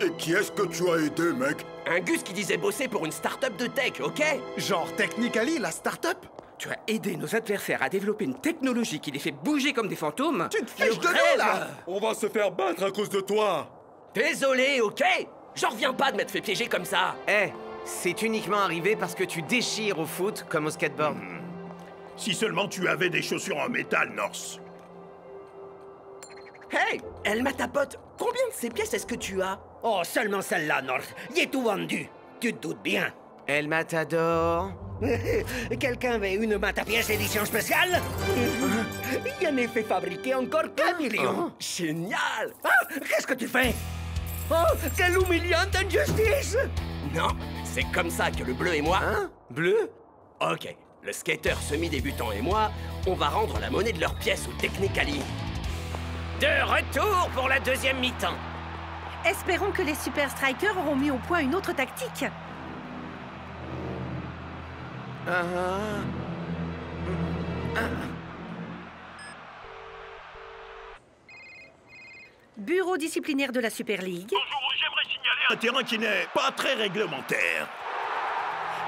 Et qui est-ce que tu as aidé, mec? Un Gus qui disait bosser pour une start-up de tech, ok? Genre Technicali, la start-up? Tu as aidé nos adversaires à développer une technologie qui les fait bouger comme des fantômes? Tu te fiches de nous, là! On va se faire battre à cause de toi. Désolé, ok? J'en reviens pas de m'être fait piéger comme ça. Eh, c'est uniquement arrivé parce que tu déchires au foot comme au skateboard. Si seulement tu avais des chaussures en métal, Norse. Hey, Elma ta pote, combien de ces pièces est-ce que tu as? Oh, seulement celle-là, North. Y est tout vendu. Tu te doutes bien. El Matador. Quelqu'un veut une matapièce édition spéciale? Il en est fait fabriquer encore 4 millions. Génial! Ah, qu'est-ce que tu fais? Oh, quelle humiliante injustice! Non, c'est comme ça que le bleu et moi... Hein? Bleu? Ok, le skater semi-débutant et moi, on va rendre la monnaie de leurs pièces au Technicali. De retour pour la deuxième mi-temps. Espérons que les Super Strikers auront mis au point une autre tactique. Bureau disciplinaire de la Super League. Bonjour, j'aimerais signaler un terrain qui n'est pas très réglementaire.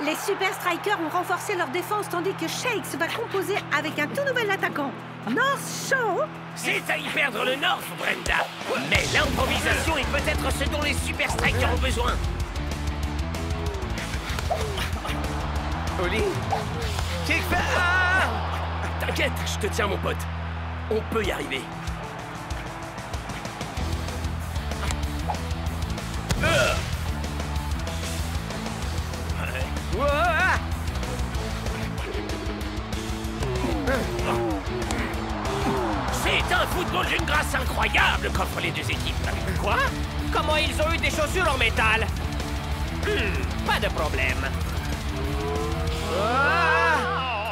Les Super Strikers ont renforcé leur défense tandis que Shakes va composer avec un tout nouvel attaquant, North Show. C'est à y perdre le North, Brenda. Mais l'improvisation est peut-être ce dont les Super Strikers ont besoin. Oli? T'inquiète, je te tiens, mon pote. On peut y arriver. C'est un football d'une grâce incroyable qu'offrent les deux équipes. Quoi? Comment ils ont eu des chaussures en métal? Pas de problème.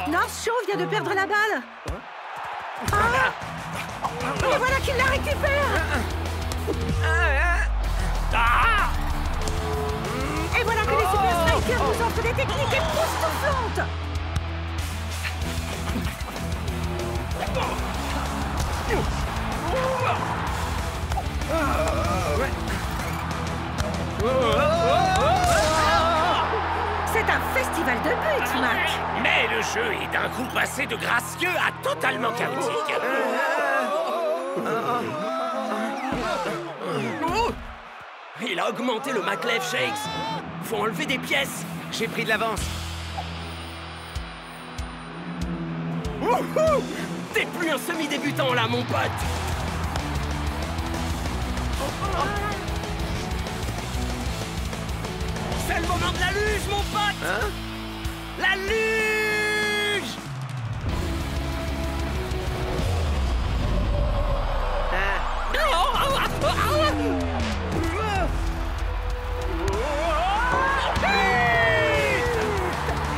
North Show vient de perdre la balle. Ah! Et voilà qu'il la récupère. Striker vous offre des techniques époustouflantes. C'est un festival de buts, Mac. Mais le jeu est d'un coup passé de gracieux à totalement chaotique. Il a augmenté le Maglev Shakes. Faut enlever des pièces. J'ai pris de l'avance. T'es plus un semi-débutant là, mon pote. C'est le moment de la luge, mon pote. Hein? La luge.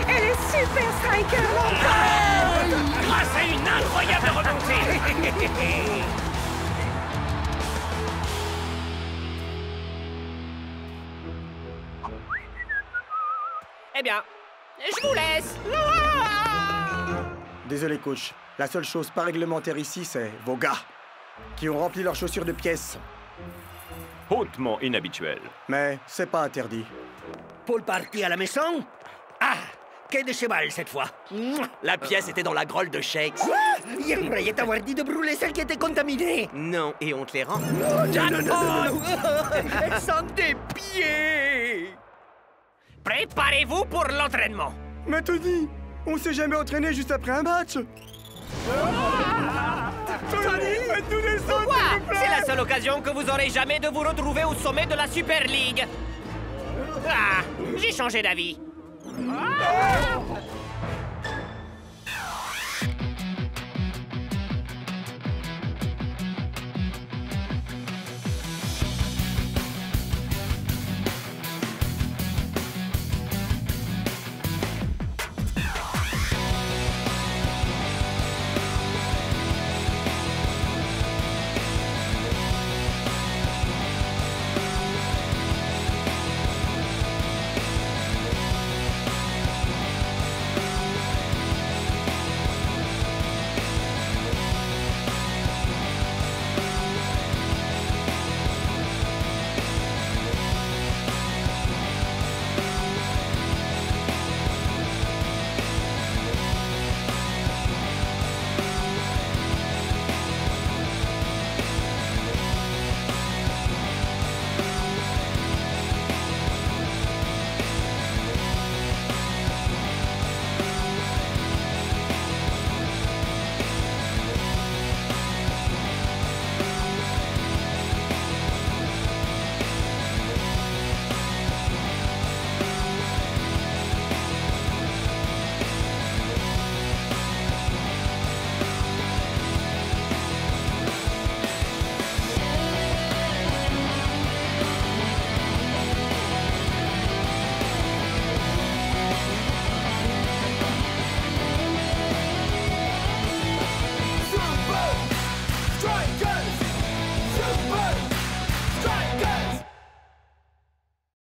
Elle est super striker, mon pote. Grâce à une incroyable remontée. Eh bien, je vous laisse. Désolé, coach. La seule chose pas réglementaire ici, c'est vos gars, qui ont rempli leurs chaussures de pièces. Hautement inhabituel. Mais c'est pas interdit. Pour le party à la maison? Ah, quai de cheval cette fois. La pièce était dans la grolle de Shakes. Il croyait t'avoir dit de brûler celle qui était contaminée. Non, et on te les rend. Non. Elles sont des pieds. Préparez-vous pour l'entraînement. Mais Tony, on s'est jamais entraîné juste après un match. Tony, faites-nous descendre, Pourquoi? s'il vous plaît. C'est la seule occasion que vous aurez jamais de vous retrouver au sommet de la Super League. Ah, j'ai changé d'avis.